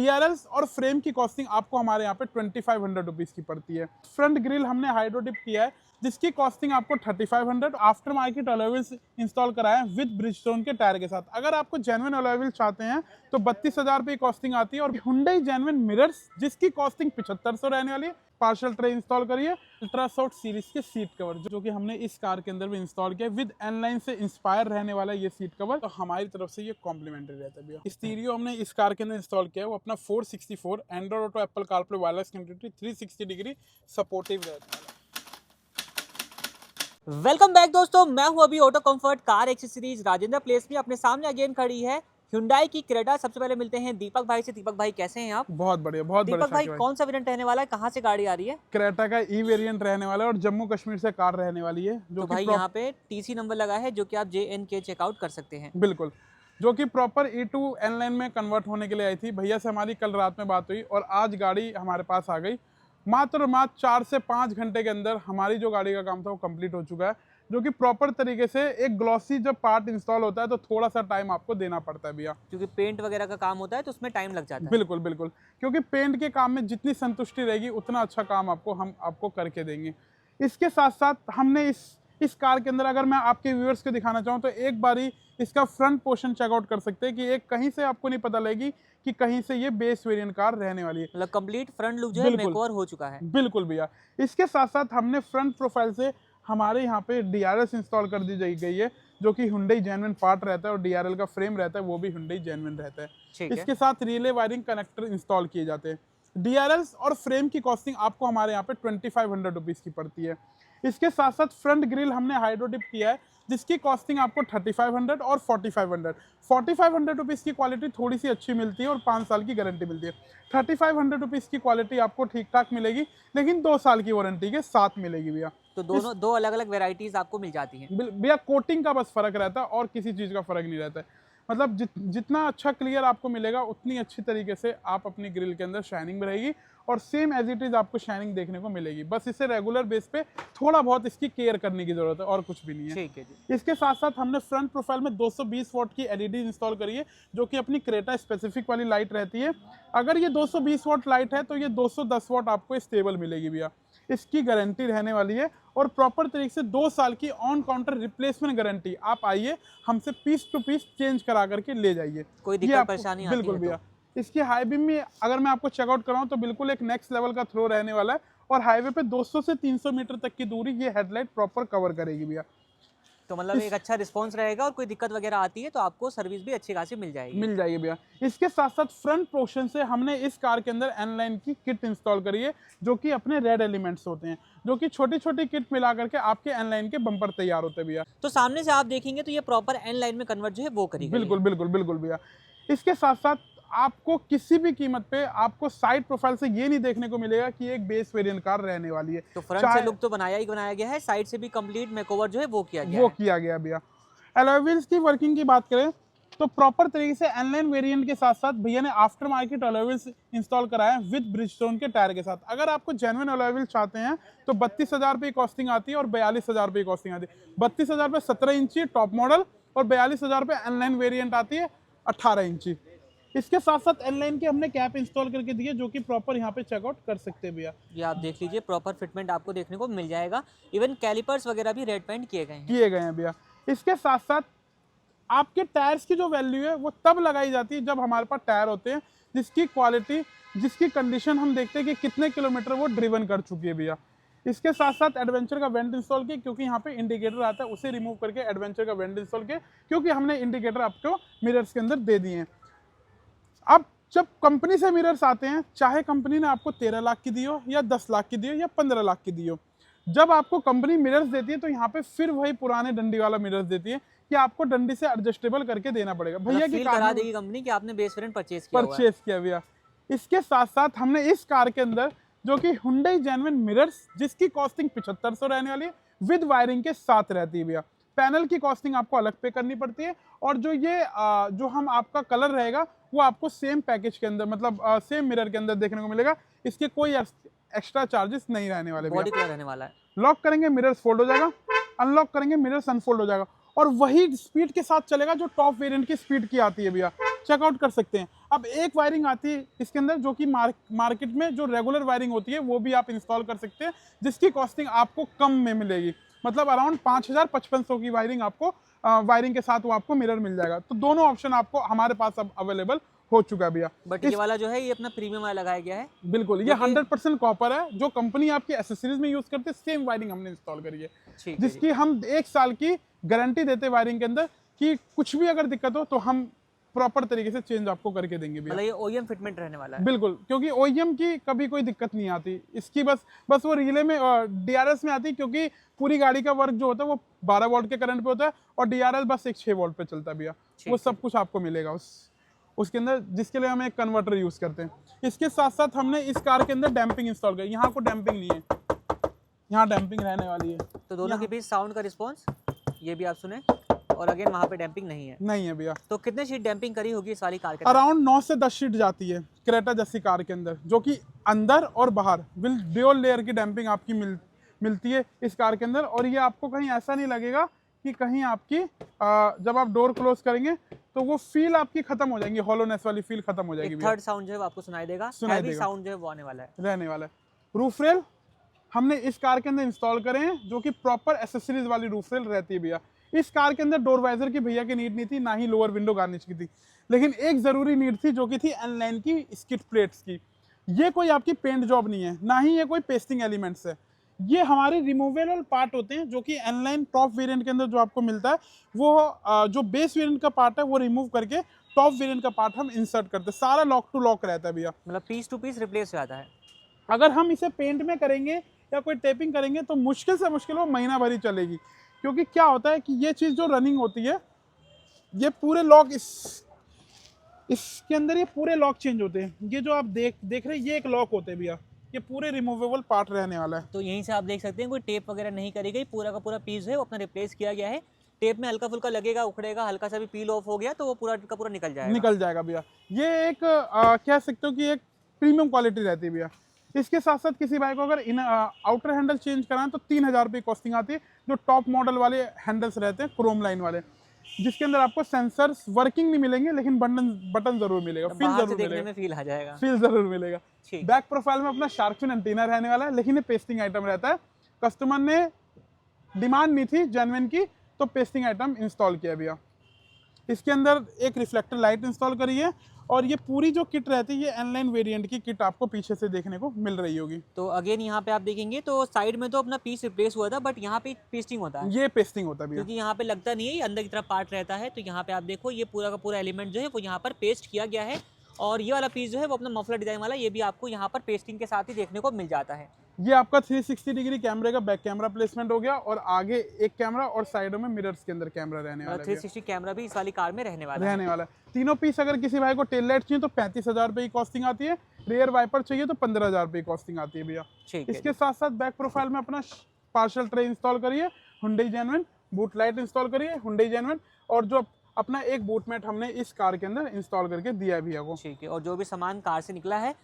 DRLs और frame की costing आपको हमारे यहाँ पे 2500 रुपीज़ की पड़ती है। फ्रंट ग्रिल हमने हाइड्रो डिप किया है जिसकी कॉस्टिंग आपको 3500। After market alloy wheels install कराए हैं विद ब्रिजस्टोन के टायर के साथ। अगर आपको जेन्युइन अलॉय व्हील चाहते हैं तो 32,000 रुपये कॉस्टिंग आती है। और हुंडई जेन्युइन मिरर्स जिसकी कॉस्टिंग 7500 रहने वाली है। पार्शल ट्रे इंस्टॉल करिए। अल्ट्रा शॉर्ट सीरीज के सीट कवर जो कि हमने इस कार के अंदर भी इंस्टॉल किया विद एनलाइन से इंस्पायर रहने वाला ये सीट कवर, तो हमारी तरफ से ये कॉम्प्लीमेंट्री रहता है भैया। स्टीरियो हमने इस कार के अंदर इंस्टॉल किया है, वो अपना 464 Android auto Apple CarPlay wireless connectivity 360 degree supportive रहता है। वेलकम बैक दोस्तों, मैं हूं अभी auto comfort car accessories Rajendra place में। अपने सामने अगेन खड़ी है Hyundai की क्रेटा। सबसे पहले मिलते हैं दीपक भाई से। दीपक भाई कैसे हैं आप? बहुत बढ़िया, बहुत बढ़िया। दीपक भाई कौन सा वेरिएंट रहने वाला है, कहाँ से गाड़ी आ रही है? क्रेटा का ई वेरिएंट रहने वाला है और जम्मू कश्मीर से कार रहने वाली है। जो तो भाई यहाँ पे टीसी नंबर लगा है जो कि आप JNK चेकआउट कर सकते हैं। बिल्कुल, जो कि प्रॉपर E2 N-लाइन में कन्वर्ट होने के लिए आई थी। भैया से हमारी कल रात में बात हुई और आज गाड़ी हमारे पास आ गई। मात्र 4 से 5 घंटे के अंदर हमारी जो गाड़ी का काम था वो कंप्लीट हो चुका है। जो कि प्रॉपर तरीके से एक ग्लॉसी जब पार्ट इंस्टॉल होता है तो थोड़ा सा टाइम आपको देना पड़ता है भैया, क्योंकि पेंट वगैरह का काम होता है तो उसमें टाइम लग जाता है। बिल्कुल बिल्कुल, क्योंकि पेंट के काम में जितनी संतुष्टि रहेगी उतना अच्छा काम हम आपको करके देंगे। इसके साथ साथ हमने इस कार के अंदर, अगर मैं आपके व्यूअर्स को दिखाना चाहूँ तो एक बारी इसका फ्रंट पोर्शन चेकआउट कर सकते हैं कि एक कहीं से आपको नहीं पता लगेगी कि कहीं से ये बेस वेरिएंट कार रहने वाली है। मतलब कंप्लीट फ्रंट लुक जो है मेकओवर हो चुका है। बिल्कुल भैया। इसके साथ साथ हमने फ्रंट प्रोफाइल से हमारे यहाँ पे DRS इंस्टॉल कर दी गई है जो कि हुंडई जेन्युइन पार्ट रहता है और DRL का फ्रेम रहता है वो भी हुंडई जेन्युइन रहता है। इसके साथ रिले वायरिंग कनेक्टर इंस्टॉल किए जाते हैं। DRLs और फ्रेम की कॉस्टिंग आपको हमारे यहाँ पे 2500 रुपीज़ की पड़ती है। इसके साथ साथ फ्रंट ग्रिल हमने हाइड्रो डिप किया है जिसकी कॉस्टिंग आपको 3500 और 4500 रुपीज़ की क्वालिटी थोड़ी सी अच्छी मिलती है और 5 साल की गारंटी मिलती है। 3500 रुपीज़ की क्वालिटी आपको ठीक ठाक मिलेगी लेकिन 2 साल की वारंटी के साथ मिलेगी भैया। तो दोनों दो अलग अलग वेराइटीज आपको मिल जाती हैं भैया। कोटिंग का बस फर्क रहता है और किसी चीज़ का फर्क नहीं रहता है। मतलब जितना अच्छा क्लियर आपको मिलेगा उतनी अच्छी तरीके से आप अपनी ग्रिल के अंदर शाइनिंग में रहेगी और सेम एज इट इज आपको शाइनिंग देखने को मिलेगी। बस इसे रेगुलर बेस पे थोड़ा बहुत इसकी केयर करने की जरूरत है और कुछ भी नहीं है। ठीक है जी। इसके साथ साथ हमने फ्रंट प्रोफाइल में 220 वॉट की LED इंस्टॉल करी है जो कि अपनी क्रेटा स्पेसिफिक वाली लाइट रहती है। अगर ये 220 वॉट लाइट है तो ये 210 वॉट आपको स्टेबल मिलेगी भैया। इसकी गारंटी रहने वाली है और प्रॉपर तरीके से 2 साल की ऑन काउंटर रिप्लेसमेंट गारंटी। आप आइए हमसे पीस टू पीस चेंज करा करके ले जाइए, कोई दिक्कत परेशानी आती है बिल्कुल भैया। इसकी हाई बीम में अगर मैं आपको चेकआउट कराऊं तो बिल्कुल एक नेक्स्ट लेवल का थ्रो रहने वाला है और हाईवे पे 200 से 300 मीटर तक की दूरी ये हेडलाइट प्रॉपर कवर करेगी भैया। तो मतलब एक अच्छा रिस्पांस रहेगा और कोई दिक्कत वगैरह आती है तो आपको सर्विस भी अच्छी खासी मिल जाएगी भैया। इसके साथ साथ फ्रंट पोर्शन से हमने इस कार के अंदर N-लाइन की किट इंस्टॉल करी है जो कि अपने रेड एलिमेंट्स होते हैं, जो कि छोटी छोटी किट मिला करके आपके N-लाइन के बम्पर तैयार होते हैं भैया। तो सामने से आप देखेंगे तो ये प्रॉपर N-लाइन में कन्वर्ट जो है वो करेगी। बिल्कुल भैया। इसके साथ साथ आपको किसी भी कीमत पे आपको साइड प्रोफाइल से ये नहीं देखने को मिलेगा कि एक बेस वेरिएंट कार रहने वाली है। तो फ्रंट से लुक तो बनाया गया है, साइड से भी कंप्लीट मेकओवर जो है वो किया गया भैया। अलॉय व्हील्स की वर्किंग की बात करें तो प्रॉपर तरीके से N-लाइन वेरिएंट के साथ साथ भैया ने after market alloy wheels install कराया है विद ब्रिजस्टोन के टायर के साथ। अगर आपको जेन्युइन अलॉय व्हील चाहते हैं तो 32,000 रुपये कॉस्टिंग आती है और 42,000 रुपये कॉस्टिंग आती है। 32,000 रुपये 17 इंची टॉप मॉडल और 42,000 रुपये N-लाइन वेरिएंट आती है 18 इंची। इसके साथ साथ N-लाइन के हमने कैप इंस्टॉल करके दिए जो कि प्रॉपर यहाँ पे चेकआउट कर सकते हैं भैया। ये आप देख लीजिए प्रॉपर फिटमेंट आपको देखने को मिल जाएगा। इवन कैलिपर्स वगैरह भी रेड पेंट किए गए हैं भैया। इसके साथ साथ आपके टायर्स की जो वैल्यू है वो तब लगाई जाती है जब हमारे पास टायर होते हैं जिसकी क्वालिटी, जिसकी कंडीशन हम देखते हैं कि कितने किलोमीटर वो ड्रिवन कर चुकी है भैया। इसके साथ साथ एडवेंचर का वेंट इंस्टॉल किया क्योंकि यहाँ पे इंडिकेटर आता है, उसे रिमूव करके एडवेंचर का वेंट इंस्टॉल किया क्योंकि हमने इंडिकेटर आपको मिरर्स के अंदर दे दिए हैं। अब जब कंपनी से मिरर्स आते हैं, चाहे कंपनी ने आपको 13 लाख की दी हो या 10 लाख की दी हो या 15 लाख की दी हो, जब आपको कंपनी मिरर्स देती है तो यहाँ पे फिर वही पुराने डंडी वाला मिरर्स देती है कि आपको डंडी से एडजस्टेबल करके देना पड़ेगा भैया। की करा देगी कंपनी कि आपने बेस वेरिएंट परचेज किया भैया। इसके साथ साथ हमने इस कार के अंदर जो कि हुंडई जेन्युइन मिरर्स जिसकी कॉस्टिंग 7500 रहने वाली है विद वायरिंग के साथ रहती है भैया। पैनल की कॉस्टिंग आपको अलग पे करनी पड़ती है और जो हम आपका कलर रहेगा वो आपको सेम पैकेज के अंदर, मतलब सेम मिरर के अंदर देखने को मिलेगा। इसके कोई एक्स्ट्रा चार्जेस नहीं रहने वाले। बॉडी कलर रहने वाला है। लॉक करेंगे मिरर्स फोल्ड हो जाएगा, अनलॉक करेंगे मिरर्स अनफोल्ड हो जाएगा और वही स्पीड के साथ चलेगा जो टॉप वेरिएंट की स्पीड की आती है भैया, चेकआउट कर सकते हैं। अब एक वायरिंग आती है इसके अंदर जो कि मार्केट में जो रेगुलर वायरिंग होती है वो भी आप इंस्टॉल कर सकते हैं, जिसकी कॉस्टिंग आपको कम में मिलेगी, मतलब अराउंड 5,500 की वायरिंग आपको वायरिंग के साथ वो आपको मिरर मिल जाएगा। तो दोनों ऑप्शन आपको हमारे पास अब अवेलेबल हो चुका है भैया। बट ये वाला जो है ये अपना प्रीमियम वाला लगाया गया है। बिल्कुल, ये 100% कॉपर है, जो कंपनी आपकी एसेसरीज में यूज करते हैं सेम वायरिंग हमने इंस्टॉल करी है, ठीक है जिसकी हम 1 साल की गारंटी देते हैं वायरिंग के अंदर कि कुछ भी अगर दिक्कत हो तो हम प्रॉपर तरीके से चेंज आपको करके देंगे भैया। मतलब ये ओईएम फिटमेंट रहने वाला है। बिल्कुल, क्योंकि ओईएम की कभी कोई दिक्कत नहीं आती, इसकी बस वो रिले में डीआरएस में आती है, क्योंकि पूरी गाड़ी का वर्क जो होता है वो 12 वोल्ट के करंट पे होता है और डीआरएस बस एक 6 वोल्ट पे चलता है भैया। वो सब कुछ आपको मिलेगा उसके अंदर, जिसके लिए हम एक कन्वर्टर यूज करते हैं। इसके साथ साथ हमने इस कार के अंदर डैम्पिंग इंस्टॉल करी। यहाँ को डैम्पिंग नहीं है, यहाँ डैम्पिंग रहने वाली है। तो दोनों के बीच साउंड का रिस्पॉन्स ये भी आप सुने, और अगेन वहाँ पे डैम्पिंग नहीं है भैया। तो कितने शीट डैम्पिंग करी होगी इस वाली कार के? अराउंड 9 से 10 शीट जाती है क्रेटा जैसी कार के अंदर, जो कि अंदर और बाहर ड्यूल लेयर की डैम्पिंग आपकी मिलती है इस कार के अंदर। और ये आपको कहीं ऐसा नहीं लगेगा कि कहीं आपकी जब आप डोर क्लोज करेंगे तो वो फील आपकी खत्म हो जाएगी, हॉलोनेस वाली फील खत्म हो जाएगी। थर्ड साउंड जो है आपको सुनाई देगा, साउंड जो है वो आने वाला है, रहने वाला है। रूफ रेल हमने इस कार के अंदर इंस्टॉल करे हैं, जो कि प्रॉपर एसेसरीज वाली रूफ रेल रहती है भैया। इस कार के अंदर डोर वाइजर की भैया की नीड नहीं थी, ना ही लोअर विंडो गार्निश की थी, लेकिन एक जरूरी नीड थी जो कि थी एनलाइन की स्किड प्लेट्स की। ये कोई आपकी पेंट जॉब नहीं है, ना ही ये कोई पेस्टिंग एलिमेंट्स है, ये हमारे रिमूवेबल पार्ट होते हैं, जो कि एनलाइन टॉप वेरिएंट के अंदर जो आपको मिलता है वो जो बेस वेरिएंट का पार्ट है वो रिमूव करके टॉप वेरिएंट का पार्ट हम इंसर्ट करते हैं। सारा लॉक टू लॉक रहता है भैया, मतलब पीस टू पीस रिप्लेस हो जाता है। अगर हम इसे पेंट में करेंगे या कोई टेपिंग करेंगे तो मुश्किल से मुश्किल वो महीना भर ही चलेगी, क्योंकि क्या होता है कि ये चीज़ जो रनिंग होती है, ये पूरे लॉक इसके अंदर ये पूरे लॉक चेंज होते हैं। ये जो आप देख रहे हैं ये एक लॉक होते हैं भैया, ये पूरे रिमूवेबल पार्ट रहने वाला है। तो यहीं से आप देख सकते हैं कोई टेप वगैरह नहीं करी गई, पूरा का पूरा पीस है वो अपना रिप्लेस किया गया है। टेप में हल्का फुल्का लगेगा, उखड़ेगा, हल्का सा भी पील ऑफ हो गया तो वो पूरा का पूरा निकल जाएगा भैया। ये एक कह सकते हो कि एक प्रीमियम क्वालिटी रहती है भैया। इसके साथ साथ किसी भाई को अगर आउटर हैंडल चेंज कराएं तो 3,000 रुपये कॉस्टिंग आती है, जो टॉप मॉडल वाले हैंडल्स रहते हैं क्रोम लाइन वाले, जिसके अंदर आपको सेंसर्स वर्किंग नहीं मिलेंगे, लेकिन बटन जरूर मिलेगा, फील जरूर मिलेगा, में फील आ जाएगा, फील जरूर मिलेगा। बैक प्रोफाइल में अपना शार्क फिन एंटीना रहने वाला है, लेकिन ये पेस्टिंग आइटम रहता है। कस्टमर ने डिमांड नहीं थी जेन्युइन की, तो पेस्टिंग आइटम इंस्टॉल किया भैया। इसके अंदर एक रिफ्लेक्टर लाइट इंस्टॉल करी है, और ये पूरी जो किट रहती है ये एनलाइन वेरिएंट की किट आपको पीछे से देखने को मिल रही होगी। तो अगेन यहाँ पे आप देखेंगे तो साइड में तो अपना पीस रिप्लेस हुआ था, बट यहाँ पे पेस्टिंग होता है। ये पेस्टिंग होता है क्योंकि यहाँ पे लगता नहीं है, अंदर की तरफ पार्ट रहता है। तो यहाँ पे आप देखो ये पूरा का पूरा एलिमेंट जो है वो यहाँ पर पेस्ट किया गया है, और ये वाला पीस जो है वो अपना मफलर डिजाइन वाला, ये भी आपको यहाँ पर पेस्टिंग के साथ ही देखने को मिल जाता है। ये आपका 360 डिग्री कैमरे का बैक कैमरा प्लेसमेंट हो गया, और आगे एक कैमरा और साइडों में मिरर्स के अंदर कैमरा रहने वाला है। 360 कैमरा भी इस वाली कार में रहने वाला है। तीनों पीस अगर किसी भाई को टेल लाइट चाहिए तो 35,000 रुपये की कॉस्टिंग आती है, रियर वाइपर चाहिए तो 15,000 रुपये की कॉस्टिंग आती है भैया। इसके साथ साथ बैक प्रोफाइल में अपना पार्सल ट्रे इंस्टॉल करिए, Hyundai genuine boot light install करिए, हुंडई जेन्युइन, और जो अपना एक बूट मैट हमने इस कार के अंदर इंस्टॉल करके दिया है भैया को। ठीक है, और जो भी सामान कार से निकला है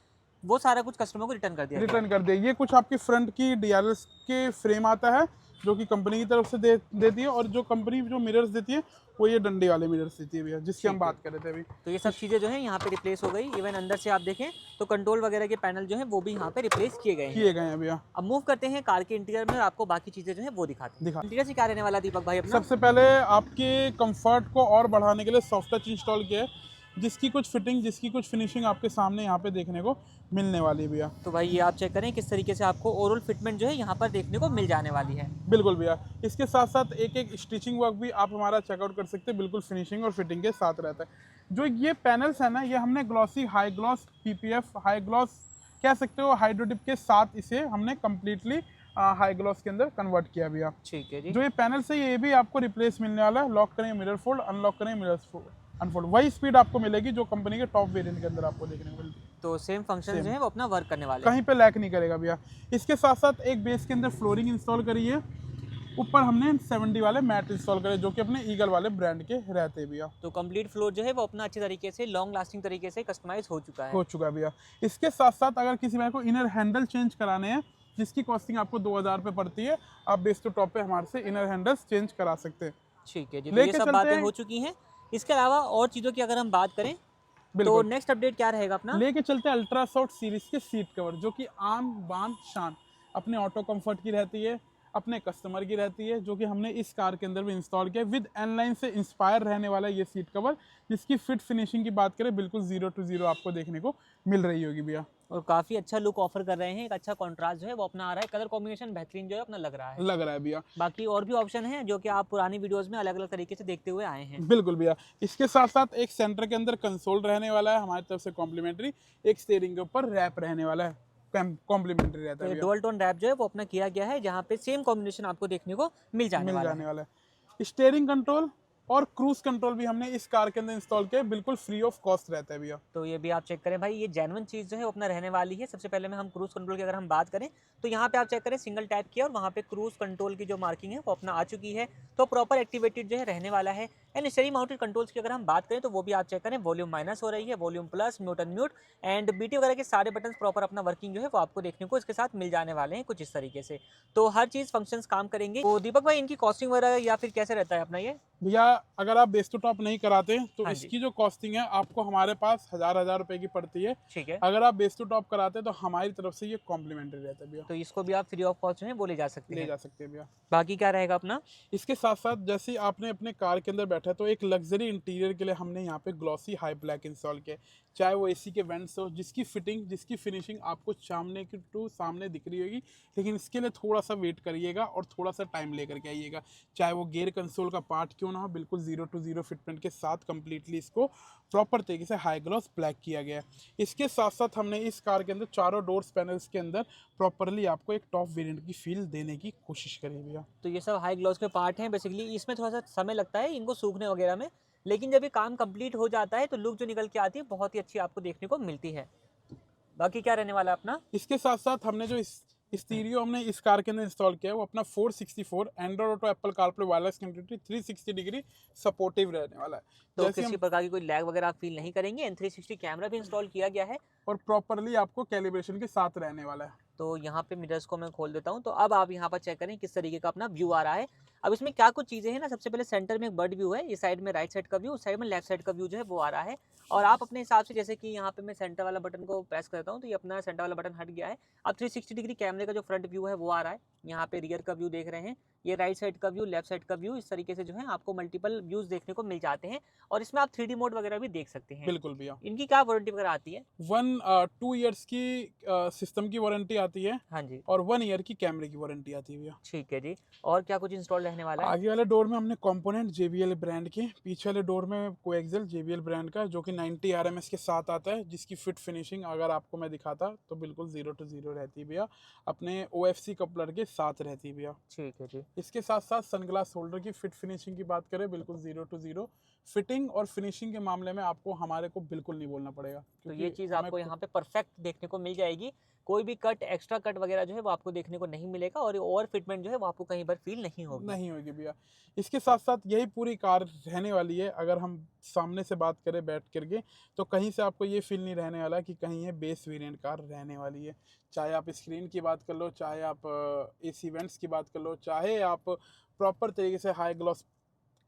वो सारा कुछ कस्टमर को रिटर्न कर दिया। ये कुछ आपकी फ्रंट की डीआरएस के फ्रेम आता है, जो कि कंपनी की तरफ से देती है, और जो कंपनी जो मिरर्स देती है वो ये डंडे वाले मिरर्स देती है भैया, जिसकी हम बात कर रहे थे अभी। तो ये सब चीज़ें जो है यहाँ पे रिप्लेस हो गई। इवन अंदर से आप देखें तो कंट्रोल वगैरह के पैनल जो है वो भी यहाँ पे रिप्लेस किए गए हैं भैया। अब मूव करते हैं कार के इंटीरियर में, और आपको बाकी चीज़ें जो है वो दिखाते हैं। इंटीरियर से क्या रहने वाला दीपक भाई अपना? सबसे पहले आपके कंफर्ट को और बढ़ाने के लिए सॉफ्ट टच इंस्टॉल किया है, जिसकी कुछ फिटिंग, जिसकी कुछ फिनिशिंग आपके सामने यहाँ पे देखने को मिलने वाली है भैया। तो भाई ये आप चेक करें किस तरीके से आपको ओवरऑल फिटमेंट जो है यहाँ पर देखने को मिल जाने वाली है। बिल्कुल भैया। इसके साथ साथ एक एक स्टिचिंग वर्क भी आप हमारा चेकआउट कर सकते हैं, बिल्कुल फिनिशिंग और फिटिंग के साथ रहता है। जो ये पैनल्स है ना, ये हमने glossy high gloss PPF high gloss कह सकते हो हाइड्रोडिप के साथ इसे हमने कम्प्लीटली हाई ग्लॉस के अंदर कन्वर्ट किया भैया। ठीक है जी। जो ये पैनल्स है ये भी आपको रिप्लेस मिलने वाला है। लॉक करेंगे मिरर फोल्ड, अनलॉक करेंगे मिरर अनफोल्ड, वही स्पीड आपको मिलेगी जो कंपनी के टॉप वेरिएंट के अंदर आपको देखने को मिलती है। तो सेम फंक्शन जो है वो अपना वर्क करने वाले कहीं पे लैक नहीं करेगा भैया। इसके साथ साथ एक बेस के अंदर फ्लोरिंग इंस्टॉल करी है, ऊपर हमने 70 वाले मैट इंस्टॉल करे, जो कि अपने ईगल वाले ब्रांड के रहते हैं भैया। तो कंप्लीट फ्लोर जो है वो अपना अच्छी तरीके से लॉन्ग लास्टिंग तरीके से कस्टमाइज हो चुका है भैया। इसके साथ साथ अगर किसी भाई को इनर हैंडल चेंज कराने हैं, जिसकी कॉस्टिंग आपको 2,000 रुपये पड़ती है, आप बेस टू टॉप पे हमारे से इनर हैंडल्स चेंज करा सकते हैं। ठीक है जी, तो ये लेके सब चलते बातें हैं। हो चुकी हैं। इसके अलावा और चीज़ों की अगर हम बात करें तो बिल्कुल नेक्स्ट अपडेट क्या रहेगा अपना? लेके चलते हैं अल्ट्रा शॉर्ट सीरीज के सीट कवर, जो कि आन बान शान अपने ऑटो कंफर्ट की रहती है, अपने कस्टमर की रहती है, जो कि हमने इस कार के अंदर भी इंस्टॉल किया। विद एनलाइन से इंस्पायर रहने वाला ये सीट कवर, जिसकी फिट फिनिशिंग की बात करें बिल्कुल 0 to 0 आपको देखने को मिल रही होगी भैया। और काफ़ी अच्छा लुक ऑफर कर रहे हैं, एक अच्छा कॉन्ट्रास्ट जो है वो अपना आ रहा है, कलर कॉम्बिनेशन बेहतरीन जो है अपना लग रहा है। लग रहा है भैया। बाकी और भी ऑप्शन हैं जो कि आप पुरानी वीडियोस में अलग अलग तरीके से देखते हुए आए हैं। बिल्कुल भैया। इसके साथ साथ एक सेंटर के अंदर कंसोल रहने वाला है हमारी तरफ से कॉम्प्लीमेंट्री, एक स्टीयरिंग के ऊपर रैप रहने वाला है, कॉम्प्लीमेंट्री रहता तो है ये भैया। डुअल टोन रैप जो है वो अपना किया गया है, जहाँ पे सेम कॉम्बिनेशन आपको देखने को मिल जाने मिल वाला जाने है। वाला है। स्टीयरिंग कंट्रोल और क्रूज कंट्रोल भी हमने इस कार के अंदर इंस्टॉल किया, बिल्कुल फ्री ऑफ कॉस्ट रहता है भैया। तो ये भी आप चेक करें भाई, ये जेन्युइन चीज़ जो है वो अपना रहने वाली है। सबसे पहले में हम क्रूज कंट्रोल की अगर हम बात करें तो यहाँ पे आप चेक करें, सिंगल टैप किया और वहाँ पे क्रूज कंट्रोल की जो मार्किंग है वो अपना आ चुकी है, तो प्रॉपर एक्टिवेटेड जो है रहने वाला है। एंड स्टीयरिंग माउंटेड कंट्रोल्स की अगर हम बात करें तो वो भी आप चेक करें, वॉल्यूम माइनस हो रही है, volume plus, mute unmute and BT वगैरह के सारे बटन प्रॉपर अपना वर्किंग जो है वो आपको देखने को इसके साथ मिल जाने वाले हैं कुछ इस तरीके से। तो हर चीज़ फंक्शंस काम करेंगे। तो दीपक भाई, इनकी कॉस्टिंग वगैरह या फिर कैसे रहता है अपना ये? भैया अगर आप बेस टू टॉप नहीं कराते तो हाँ जी। इसकी जो कॉस्टिंग है आपको हमारे पास हजार रुपए की पड़ती है। ठीक है, अगर आप बेस टू टॉप कराते हैं तो हमारी तरफ से ये कॉम्प्लीमेंट्री रहता है भैया। तो इसको भी आप फ्री ऑफ कॉस्ट जो है वो ले जा सकते ले हैं। जा सकते हैं भैया। बाकी क्या रहेगा अपना? इसके साथ साथ जैसे ही आपने अपने कार के अंदर बैठा है तो एक लग्जरी इंटीरियर के लिए हमने यहाँ पे ग्लॉसी हाई ब्लैक इंस्टॉल किया, चाहे वो एसी के वेंट्स हो, जिसकी फिटिंग जिसकी फिनिशिंग आपको सामने की टू सामने दिख रही होगी, लेकिन इसके लिए थोड़ा सा वेट करिएगा और थोड़ा सा टाइम लेकर के आइएगा। चाहे वो गियर कंसोल का पार्ट क्यों ना हो, बिल्कुल 0 to 0 फिटमेंट के साथ कंप्लीटली इसको प्रॉपर तरीके से हाई ग्लॉस ब्लैक किया गया है। इसके साथ साथ हमने इस कार के अंदर चारों डोर्स पैनल्स के अंदर प्रॉपरली आपको एक टॉप वेरिएंट की फील देने की कोशिश करी भैया। तो ये सब हाई ग्लॉस के पार्ट हैं बेसिकली। इसमें थोड़ा सा समय लगता है इनको सूखने वगैरह में, लेकिन जब ये काम कंप्लीट हो जाता है तो लुक जो निकल के आती है बहुत ही अच्छी आपको देखने को मिलती है। बाकी क्या रहने वाला है अपना? इसके साथ साथ हमने जो स्टीरियो हमने इस कार के अंदर इंस्टॉल किया है वो अपना 464 Android auto Apple CarPlay wireless connectivity 360 degree supportive रहने वाला है। तो जैसे किसी हम प्रकार की कोई लैग वगैरह आप फील नहीं करेंगे। एंड 360 कैमरा भी इंस्टॉल किया गया है। और प्रॉपरली आपको कैलिब्रेशन के साथ रहने वाला है। तो यहाँ पे मिरर्स को मैं खोल देता हूँ, तो अब आप यहाँ पर चेक करें किस तरीके का अपना व्यू आ रहा है। अब इसमें क्या कुछ चीज़ें हैं ना, सबसे पहले सेंटर में एक बर्ड व्यू है, इस साइड में राइट साइड का व्यू, उस साइड में लेफ्ट साइड का व्यू जो है वो आ रहा है। और आप अपने हिसाब से, जैसे कि यहाँ पे मैं सेंटर वाला बटन को प्रेस करता हूँ तो ये अपना सेंटर वाला बटन हट गया है। अब 360 डिग्री कैमरे का जो फ्रंट व्यू है वो आ रहा है। यहाँ पे रियर का व्यू देख रहे हैं, ये राइट साइड का व्यू, लेफ्ट साइड का व्यू, इस तरीके से जो है आपको मल्टीपल व्यूज देखने को मिल जाते हैं। और इसमें आप 3D मोड वगैरह भी देख सकते हैं। बिल्कुल भैया। इनकी क्या वारंटी वगैरह आती है? 2 ईयर्स की सिस्टम की वारंटी आती है हाँ जी, और 1 ईयर की कैमरे की वारंटी आती है भैया। ठीक है जी। और क्या कुछ इंस्टॉल रहने वाला है? आगे वाले डोर में हमने कंपोनेंट JBL ब्रांड के, पीछे वाले डोर में कोएक्सियल JBL ब्रांड का जो कि 90 RMS के साथ आता है, जिसकी फिट फिनिशिंग अगर आपको मैं दिखाता तो बिल्कुल 0 to 0 रहती है भैया, अपने OFC कपलर के साथ रहती है भैया। ठीक है जी। इसके साथ साथ सनग्लास होल्डर की फिट फिनिशिंग की बात करें, बिल्कुल 0 to 0 फिटिंग और फिनिशिंग के मामले में आपको हमारे को बिल्कुल नहीं बोलना पड़ेगा। तो ये क्योंकि चीज़ हमें आपको यहाँ पे परफेक्ट देखने को मिल जाएगी। कोई भी कट, एक्स्ट्रा कट वगैरह जो है वो आपको देखने को नहीं मिलेगा, और ओवर फिटमेंट जो है वो आपको कहीं पर फील नहीं होगी। नहीं होगी भैया। इसके साथ साथ यही पूरी कार रहने वाली है। अगर हम सामने से बात करें बैठ करके तो कहीं से आपको ये फील नहीं रहने वाला कि कहीं ये बेस वेरिएंट कार रहने वाली है। चाहे आप स्क्रीन की बात कर लो, चाहे आप AC वेंट्स की बात कर लो, चाहे आप प्रॉपर तरीके से हाई ग्लॉस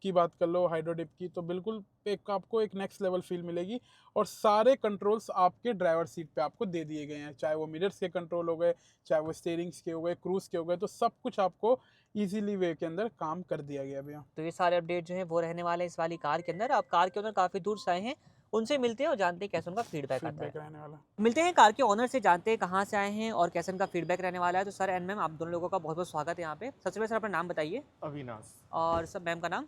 की बात कर लो, हाइड्रो डिप की, तो बिल्कुल एक आपको एक नेक्स्ट लेवल फील मिलेगी। और सारे कंट्रोल्स आपके ड्राइवर सीट पे आपको दे दिए गए हैं, चाहे वो मिरर्स के कंट्रोल हो गए, चाहे वो स्टीयरिंग्स के हो गए, क्रूज के हो गए, तो सब कुछ आपको इजीली वे के अंदर काम कर दिया गया भैया। तो ये सारे अपडेट जो है वो रहने वाले हैं इस वाली कार के अंदर। आप कार के ओनर काफ़ी दूर से आए हैं, उनसे मिलते हैं और जानते हैं कैसे उनका फीडबैक आता है। फीडबैक रहने वाला। मिलते हैं कार के ओनर से, जानते हैं कहाँ से आए हैं और कैसे उनका फीडबैक रहने वाला है। तो सर एंड मैम, आप दोनों लोगों का बहुत बहुत स्वागत है यहाँ पे। सबसे पहले सर अपना नाम बताइए। अविनाश। और सर मैम का नाम?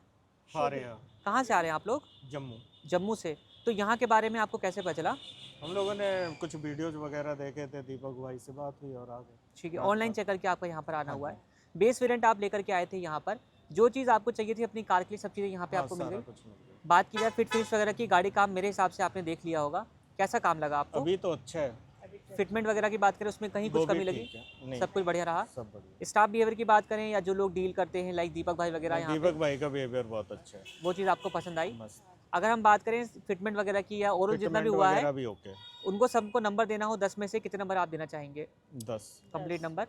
फारिया। कहाँ से आ रहे हैं आप लोग? जम्मू। जम्मू से। तो यहाँ के बारे में आपको कैसे पता चला? हम लोगों ने कुछ वीडियोज वगैरह देखे थे, दीपक भाई से बात हुई और आ गए। ठीक है, ऑनलाइन चेक करके आपका यहाँ पर आना हाँ हुआ जी। है। बेस वेरिएंट आप लेकर के आए थे यहाँ पर, जो चीज़ आपको चाहिए थी अपनी कार के लिए सब चीज़ें यहाँ पे हाँ, आपको मिल सारा गई। कुछ मिल गया। बात की जाए फिट फिनिश वगैरह की, गाड़ी काम मेरे हिसाब से आपने देख लिया होगा, कैसा काम लगा आपको? अभी तो अच्छा है। फिटमेंट वगैरह की बात करें, उसमें कहीं वो कुछ भी कमी लगी? ठीक है। नहीं, सब कुछ बढ़िया रहा? सब बढ़िया। स्टाफ बिहेवियर की बात करें या जो लोग डील करते हैं लाइक दीपक भाई वगैरह यहाँ दीपक भाई का बिहेवियर बहुत अच्छा है। वो चीज़ आपको पसंद आई? मस्त। अगर हम बात करें फिटमेंट वगैरह की या ओवरऑल जितना भी Fitment हुआ है, वगैरह भी ओके। उनको सबको नंबर देना हो 10 में से कितने नंबर आप देना चाहेंगे? 10। Complete number?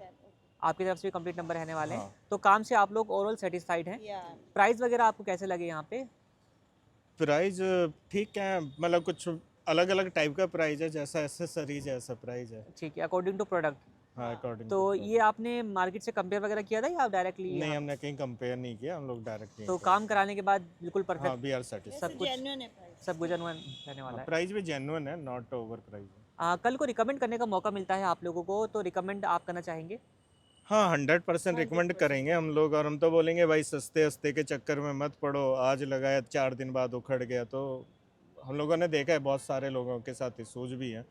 आपकी तरफ से भी कंप्लीट नंबर रहने वाले हैं। हाँ। तो काम से आप लोग ओवरऑल सेटिस्फाइड हैं। या प्राइस वगैरह आपको कैसे लगे यहाँ पे? प्राइस ठीक है, मतलब कुछ अलग अलग टाइप का प्राइस है, जैसा एसेसरीज है ऐसा प्राइस है। ठीक है, अकॉर्डिंग टू प्रोडक्ट। हाँ, अकॉर्डिंग तो ये आपने मार्केट से कंपेयर वगैरह किया था या आप डायरेक्टली? नहीं, हमने कहीं कंपेयर नहीं किया, हम लोग डायरेक्ट तो काम कराने के बाद बिल्कुल हाँ, परफेक्ट वी आर सेटिस्फाइड। सब कुछ जेन्युइन है प्राइस। सब कुछ रहने वाला है। प्राइस भी जेन्युइन है, नॉट ओवर प्राइस। कल को रिकमेंड करने का मौका मिलता है आप लोगों को, तो रिकमेंड आप करना चाहेंगे? हाँ, 100% रिकमेंड करेंगे हम लोग, और हम तो बोलेंगे भाई सस्ते सस्ते के चक्कर में मत पड़ो, आज लगाया 4 दिन बाद उखड़ गया। तो हम लोगों ने देखा है बहुत सारे लोगों के साथ इशूज भी हैं,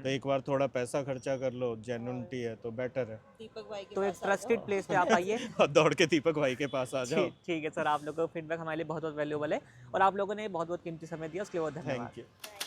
तो एक बार थोड़ा पैसा खर्चा कर लो, जेन्युइनिटी है तो बेटर है। दीपक भाई के तो एक पास आ जाओ। ट्रस्टेड प्लेस पे आप आइए। और दौड़ के दीपक भाई के पास आ जाओ। ठीक है सर, आप लोगों का फीडबैक हमारे लिए बहुत बहुत वैल्यूबल है और आप लोगों ने बहुत बहुत कीमती समय दिया, उसके लिए बहुत धन्यवाद। Thank you.